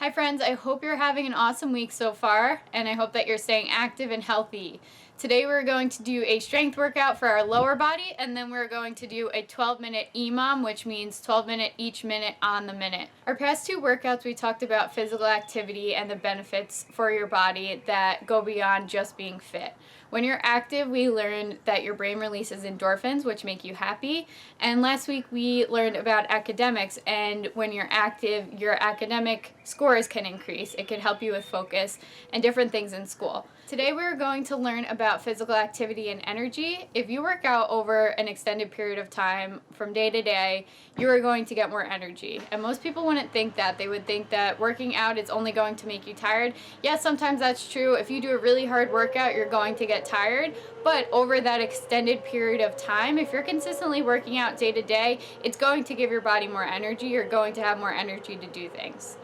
Hi friends, I hope you're having an awesome week so far, and I hope that you're staying active and healthy. Today we're going to do a strength workout for our lower body, and then we're going to do a 12-minute EMOM, which means 12-minute each minute on the minute. Our past two workouts we talked about physical activity and the benefits for your body that go beyond just being fit. When you're active, we learned that your brain releases endorphins, which make you happy. And last week we learned about academics, and when you're active, your academic scores can increase. It can help you with focus and different things in school. Today we're going to learn about physical activity and energy. If you work out over an extended period of time from day to day, you are going to get more energy. And most people wouldn't think that. They would think that working out is only going to make you tired. Yes, sometimes that's true. If you do a really hard workout, you're going to get tired. But over that extended period of time, if you're consistently working out day to day, it's going to give your body more energy. You're going to have more energy to do things.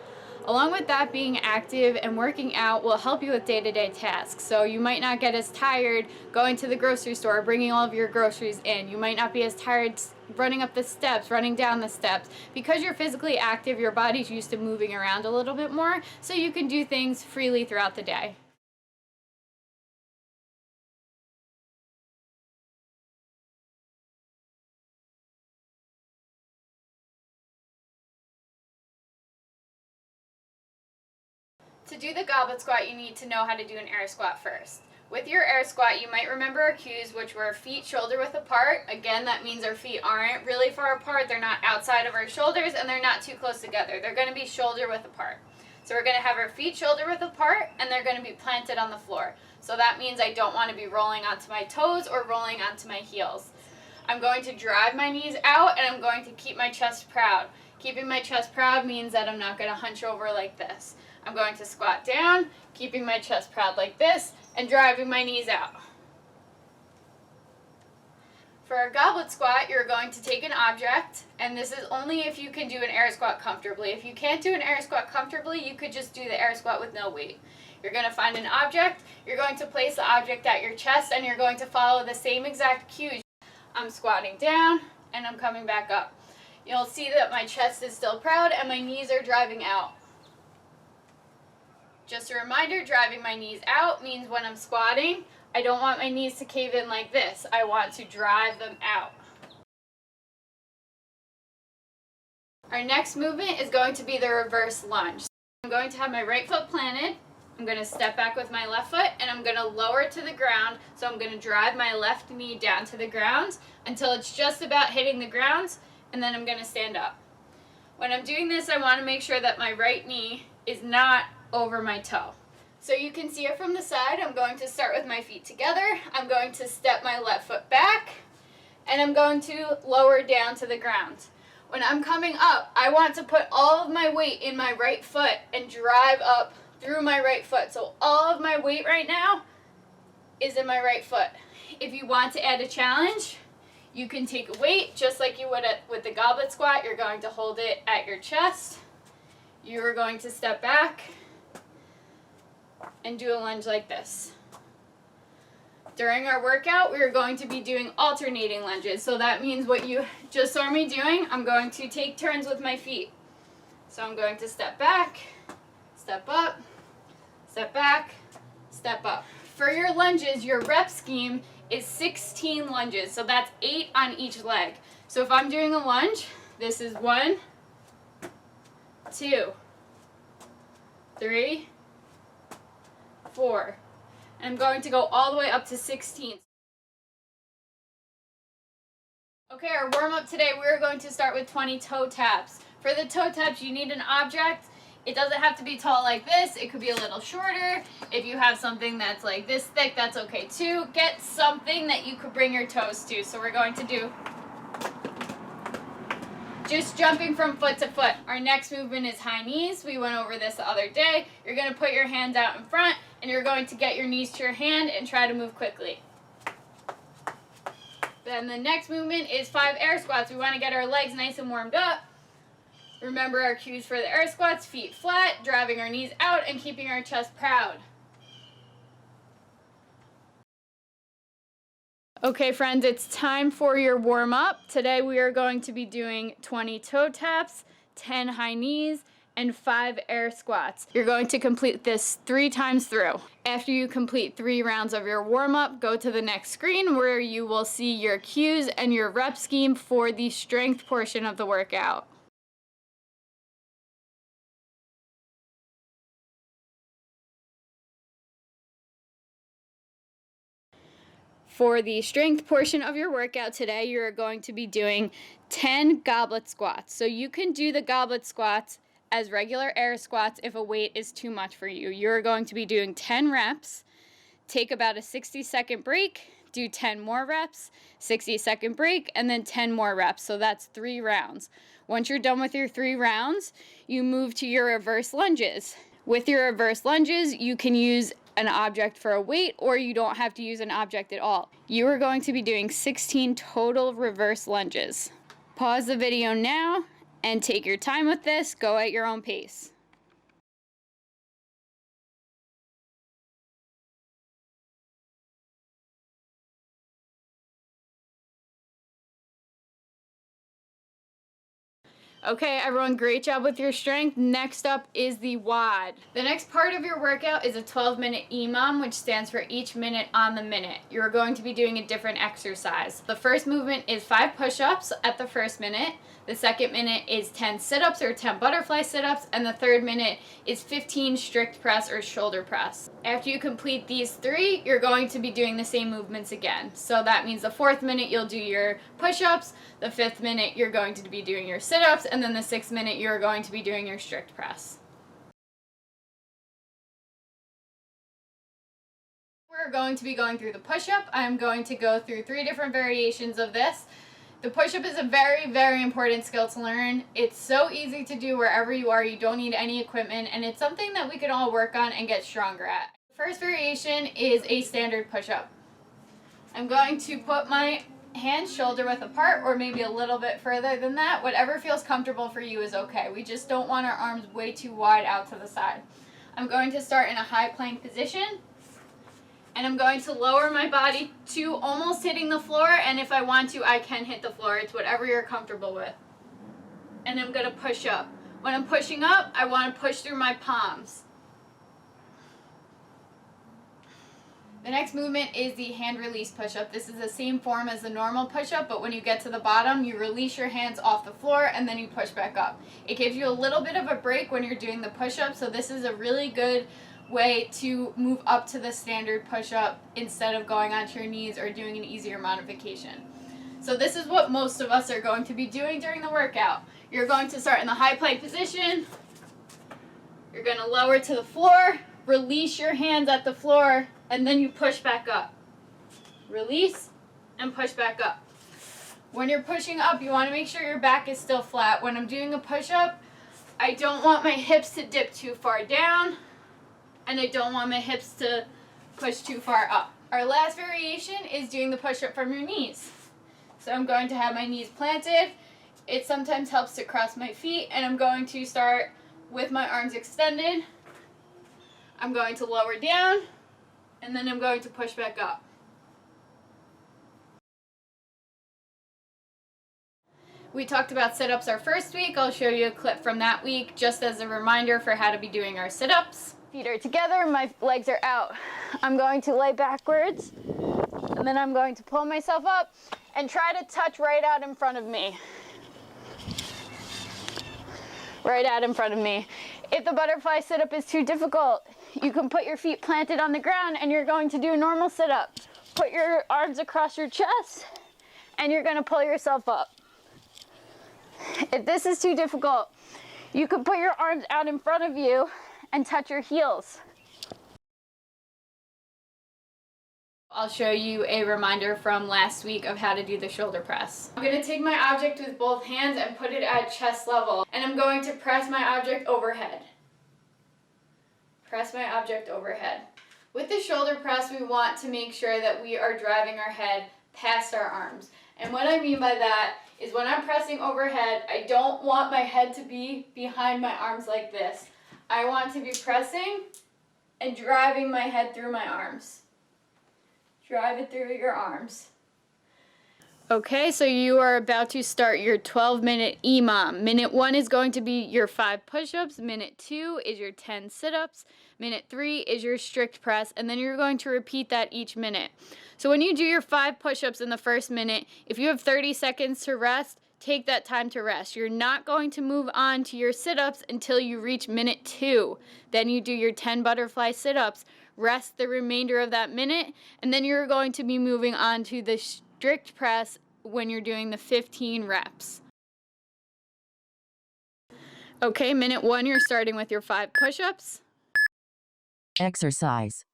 Along with that, being active and working out will help you with day-to-day tasks. So you might not get as tired going to the grocery store, bringing all of your groceries in. You might not be as tired running up the steps, running down the steps. Because you're physically active, your body's used to moving around a little bit more, so you can do things freely throughout the day. To do the goblet squat, you need to know how to do an air squat first. With your air squat, you might remember our cues, which were feet shoulder width apart. Again, that means our feet aren't really far apart. They're not outside of our shoulders, and they're not too close together. They're going to be shoulder width apart. So we're going to have our feet shoulder width apart, and they're going to be planted on the floor. So that means I don't want to be rolling onto my toes or rolling onto my heels. I'm going to drive my knees out, and I'm going to keep my chest proud. Keeping my chest proud means that I'm not going to hunch over like this. I'm going to squat down, keeping my chest proud like this, and driving my knees out. For a goblet squat, you're going to take an object, and this is only if you can do an air squat comfortably. If you can't do an air squat comfortably, you could just do the air squat with no weight. You're going to find an object, you're going to place the object at your chest, and you're going to follow the same exact cues. I'm squatting down, and I'm coming back up. You'll see that my chest is still proud, and my knees are driving out. Just a reminder, driving my knees out means when I'm squatting, I don't want my knees to cave in like this. I want to drive them out. Our next movement is going to be the reverse lunge. I'm going to have my right foot planted. I'm going to step back with my left foot, and I'm going to lower it to the ground. So I'm going to drive my left knee down to the ground until it's just about hitting the ground, and then I'm going to stand up. When I'm doing this, I want to make sure that my right knee is not over my toe. So you can see it from the side. I'm going to start with my feet together. I'm going to step my left foot back, and I'm going to lower down to the ground. When I'm coming up, I want to put all of my weight in my right foot and drive up through my right foot. So all of my weight right now is in my right foot. If you want to add a challenge, you can take a weight just like you would with the goblet squat. You're going to hold it at your chest. You're going to step back and do a lunge like this. During our workout, we are going to be doing alternating lunges. So that means what you just saw me doing, I'm going to take turns with my feet. So I'm going to step back, step up, step back, step up. For your lunges, your rep scheme is 16 lunges. So that's 8 on each leg. So if I'm doing a lunge, this is 1, 2, 3, 4. And I'm going to go all the way up to 16. Okay, our warm-up today, we're going to start with 20 toe taps. For the toe taps, you need an object. It doesn't have to be tall like this. It could be a little shorter. If you have something that's like this thick, that's okay too. Get something that you could bring your toes to. So we're going to do just jumping from foot to foot. Our next movement is high knees. We went over this the other day. You're going to put your hands out in front, and you're going to get your knees to your hand and try to move quickly. Then the next movement is 5 air squats. We want to get our legs nice and warmed up. Remember our cues for the air squats: feet flat, driving our knees out, and keeping our chest proud. Okay friends, it's time for your warm-up. Today we are going to be doing 20 toe taps, 10 high knees, and 5 air squats. You're going to complete this 3 times through. After you complete 3 rounds of your warm-up, go to the next screen where you will see your cues and your rep scheme for the strength portion of the workout. For the strength portion of your workout today, you're going to be doing 10 goblet squats. So you can do the goblet squats as regular air squats if a weight is too much for you. You're going to be doing 10 reps, take about a 60-second break, do 10 more reps, 60-second break, and then 10 more reps. So that's 3 rounds. Once you're done with your 3 rounds, you move to your reverse lunges. With your reverse lunges, you can use an object for a weight, or you don't have to use an object at all. You are going to be doing 16 total reverse lunges. Pause the video now and take your time with this. Go at your own pace. Okay, everyone, great job with your strength. Next up is the WOD. The next part of your workout is a 12-minute EMOM, which stands for each minute on the minute. You're going to be doing a different exercise. The first movement is 5 push-ups at the first minute. The second minute is 10 sit-ups or 10 butterfly sit-ups, and the third minute is 15 strict press or shoulder press. After you complete these 3, you're going to be doing the same movements again. So that means the 4th minute you'll do your push-ups, the 5th minute you're going to be doing your sit-ups, and then the 6th minute you're going to be doing your strict press. We're going to be going through the push-up. I'm going to go through 3 different variations of this. The push-up is a very, very important skill to learn. It's so easy to do wherever you are. You don't need any equipment, and it's something that we can all work on and get stronger at. The first variation is a standard push-up. I'm going to put my hands shoulder width apart, or maybe a little bit further than that. Whatever feels comfortable for you is okay. We just don't want our arms way too wide out to the side. I'm going to start in a high plank position, and I'm going to lower my body to almost hitting the floor, and if I want to, I can hit the floor. It's whatever you're comfortable with. And I'm going to push up. When I'm pushing up, I want to push through my palms. The next movement is the hand release push-up. This is the same form as the normal push-up, but when you get to the bottom, you release your hands off the floor and then you push back up. It gives you a little bit of a break when you're doing the push-up, so this is a really good way to move up to the standard push-up instead of going onto your knees or doing an easier modification. So this is what most of us are going to be doing during the workout. You're going to start in the high plank position. You're going to lower to the floor, release your hands at the floor, and then you push back up. Release and push back up. When you're pushing up, you want to make sure your back is still flat. When I'm doing a push-up, I don't want my hips to dip too far down, and I don't want my hips to push too far up. Our last variation is doing the push-up from your knees. So I'm going to have my knees planted. It sometimes helps to cross my feet, and I'm going to start with my arms extended. I'm going to lower down, and then I'm going to push back up. We talked about sit-ups our first week. I'll show you a clip from that week just as a reminder for how to be doing our sit-ups. Feet are together, my legs are out. I'm going to lay backwards, and then I'm going to pull myself up and try to touch right out in front of me. Right out in front of me. If the butterfly sit-up is too difficult, you can put your feet planted on the ground and you're going to do a normal sit-up. Put your arms across your chest and you're going to pull yourself up. If this is too difficult, you can put your arms out in front of you and touch your heels. I'll show you a reminder from last week of how to do the shoulder press. I'm going to take my object with both hands and put it at chest level, and I'm going to press my object overhead. Press my object overhead. With the shoulder press, we want to make sure that we are driving our head past our arms. And what I mean by that is when I'm pressing overhead, I don't want my head to be behind my arms like this. I want to be pressing and driving my head through my arms. Drive it through your arms. Okay, so you are about to start your 12-minute EMOM. Minute 1 is going to be your 5 push-ups. Minute 2 is your 10 sit-ups. Minute 3 is your strict press, and then you're going to repeat that each minute. So when you do your 5 push-ups in the first minute, if you have 30 seconds to rest, take that time to rest. You're not going to move on to your sit-ups until you reach minute 2. Then you do your 10 butterfly sit-ups, rest the remainder of that minute, and then you're going to be moving on to the strict press when you're doing the 15 reps. Okay, minute 1, you're starting with your 5 push-ups. Exercise.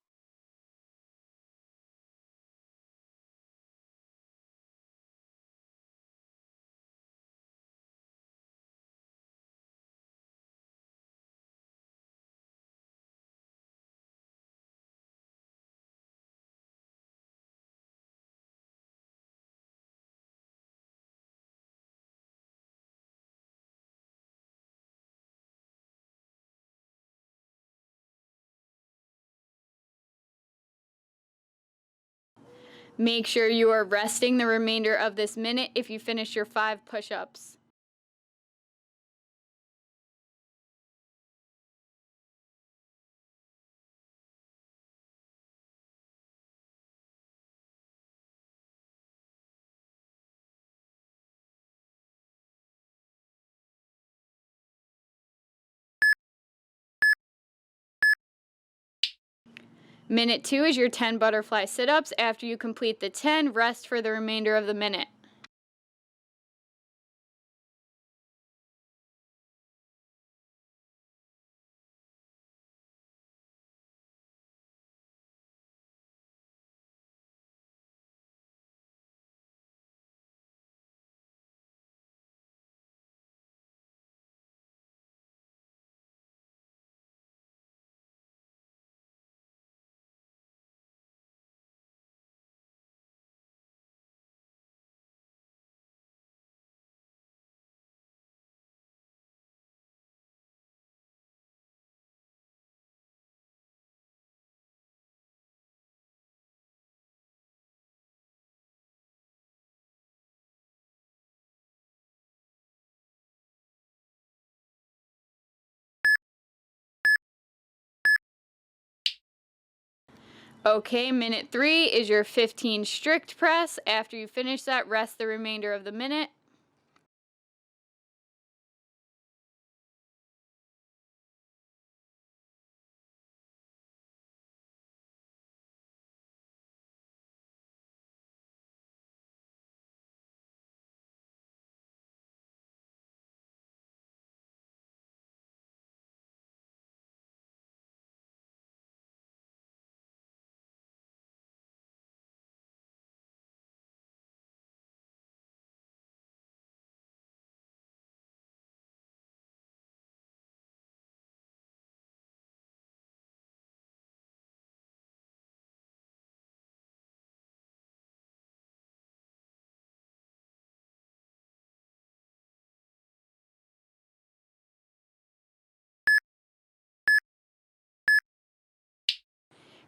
Make sure you are resting the remainder of this minute if you finish your 5 push-ups. Minute 2 is your 10 butterfly sit-ups. After you complete the 10, rest for the remainder of the minute. Okay, minute 3 is your 15 strict press. After you finish that, rest the remainder of the minute.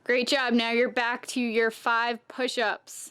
Great job. Now you're back to your 5 push-ups.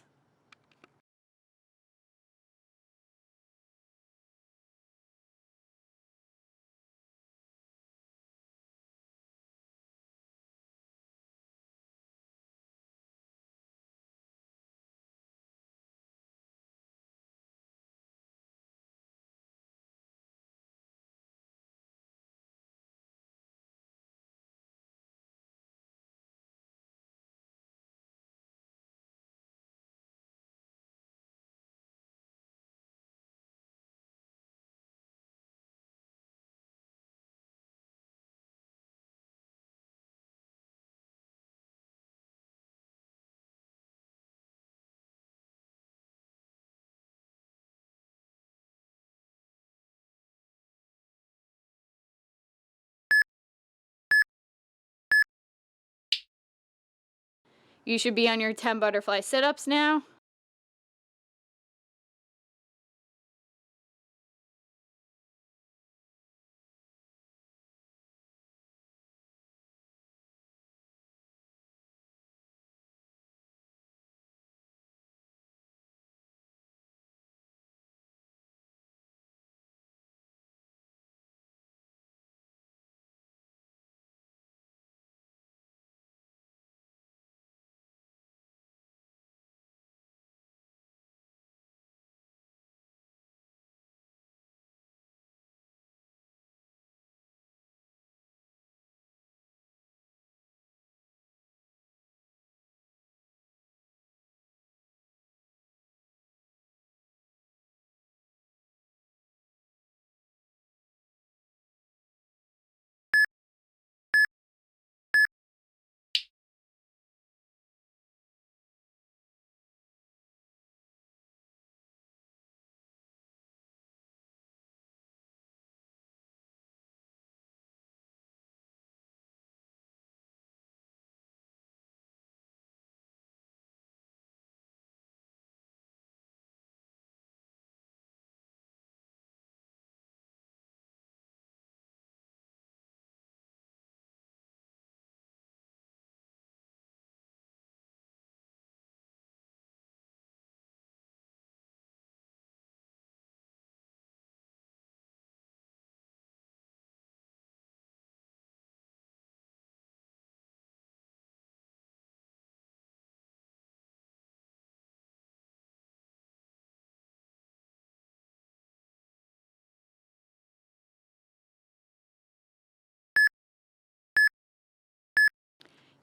You should be on your 10 butterfly sit-ups now.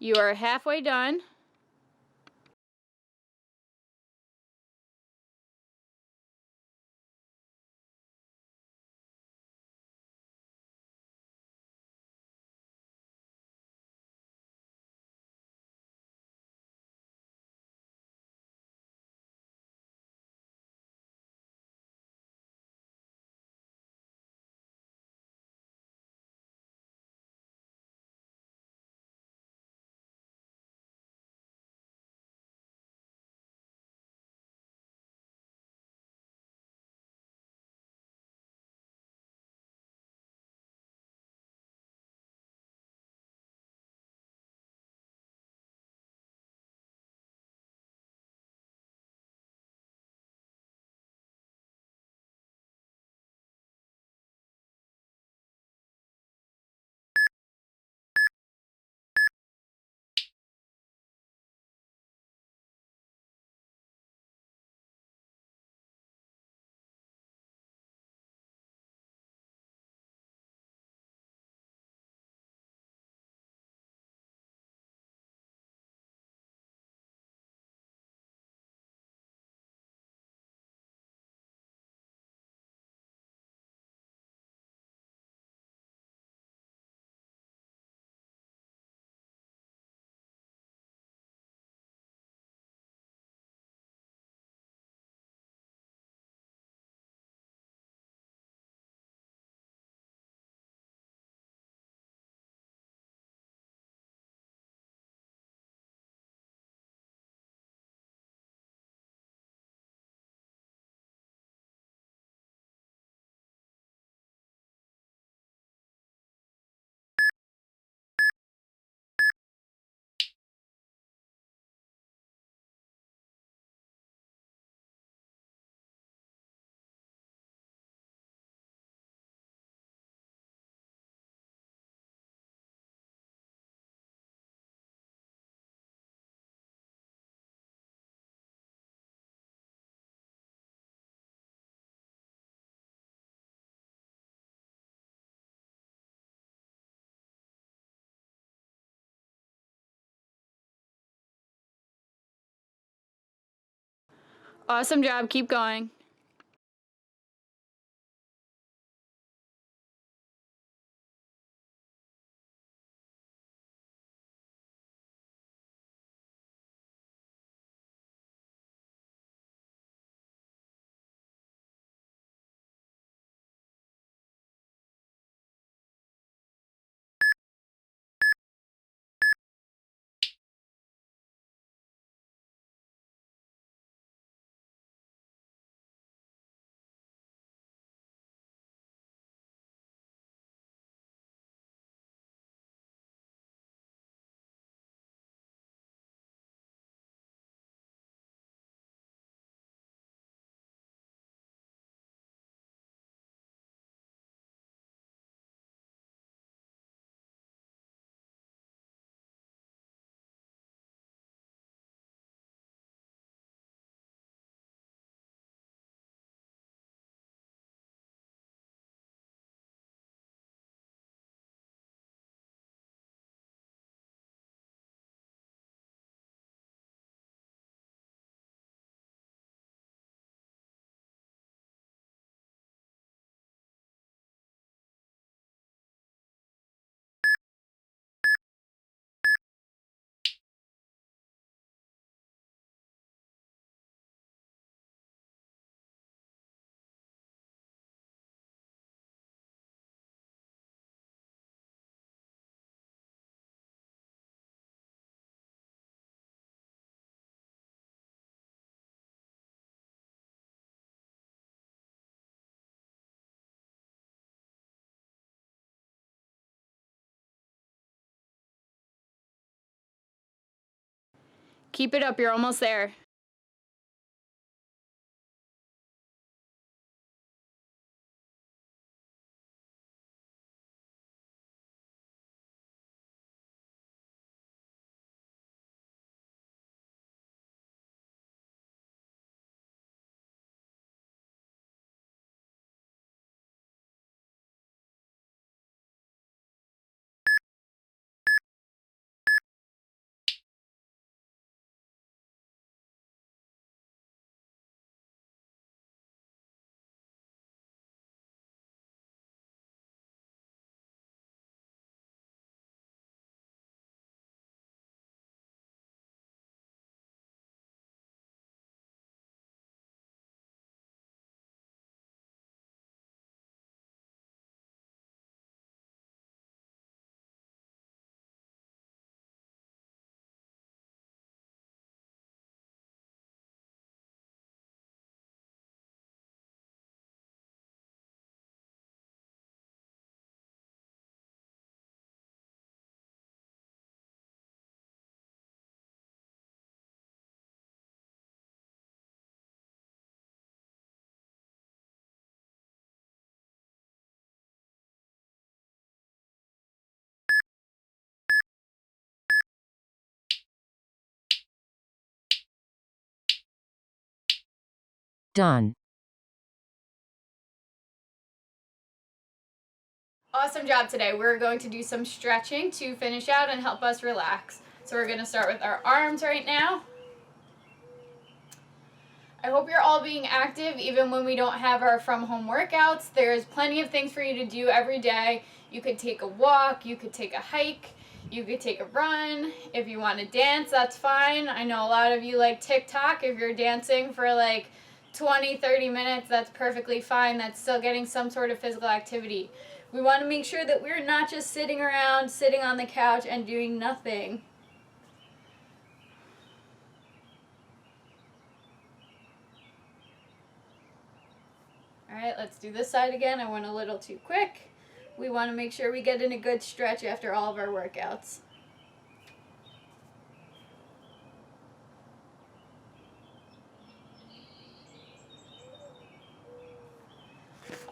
You are halfway done. Awesome job. Keep going. Keep it up. You're almost there. Done. Awesome job today. We're going to do some stretching to finish out and help us relax. So we're going to start with our arms right now. I hope you're all being active even when we don't have our from home workouts. There's plenty of things for you to do every day. You could take a walk, you could take a hike, you could take a run. If you want to dance, that's fine. I know a lot of you like TikTok. If you're dancing for like 20, 30 minutes, that's perfectly fine. That's still getting some sort of physical activity. We want to make sure that we're not just sitting around, sitting on the couch and doing nothing. All right, let's do this side again. I went a little too quick. We want to make sure we get in a good stretch after all of our workouts.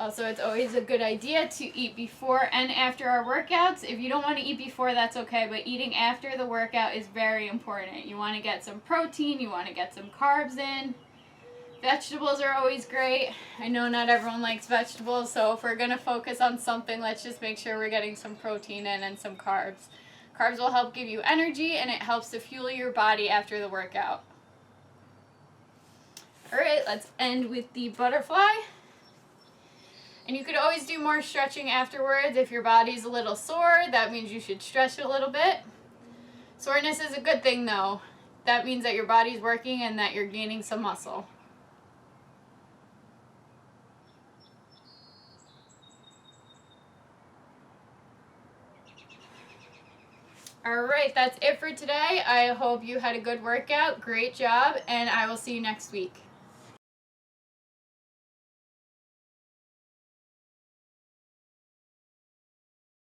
Also, it's always a good idea to eat before and after our workouts. If you don't want to eat before, that's okay, but eating after the workout is very important. You want to get some protein, you want to get some carbs in. Vegetables are always great. I know not everyone likes vegetables, so if we're going to focus on something, let's just make sure we're getting some protein in and some carbs. Carbs will help give you energy, and it helps to fuel your body after the workout. All right, let's end with the butterfly. And you could always do more stretching afterwards. If your body's a little sore, that means you should stretch a little bit. Soreness is a good thing, though. That means that your body's working and that you're gaining some muscle. All right, that's it for today. I hope you had a good workout. Great job, and I will see you next week.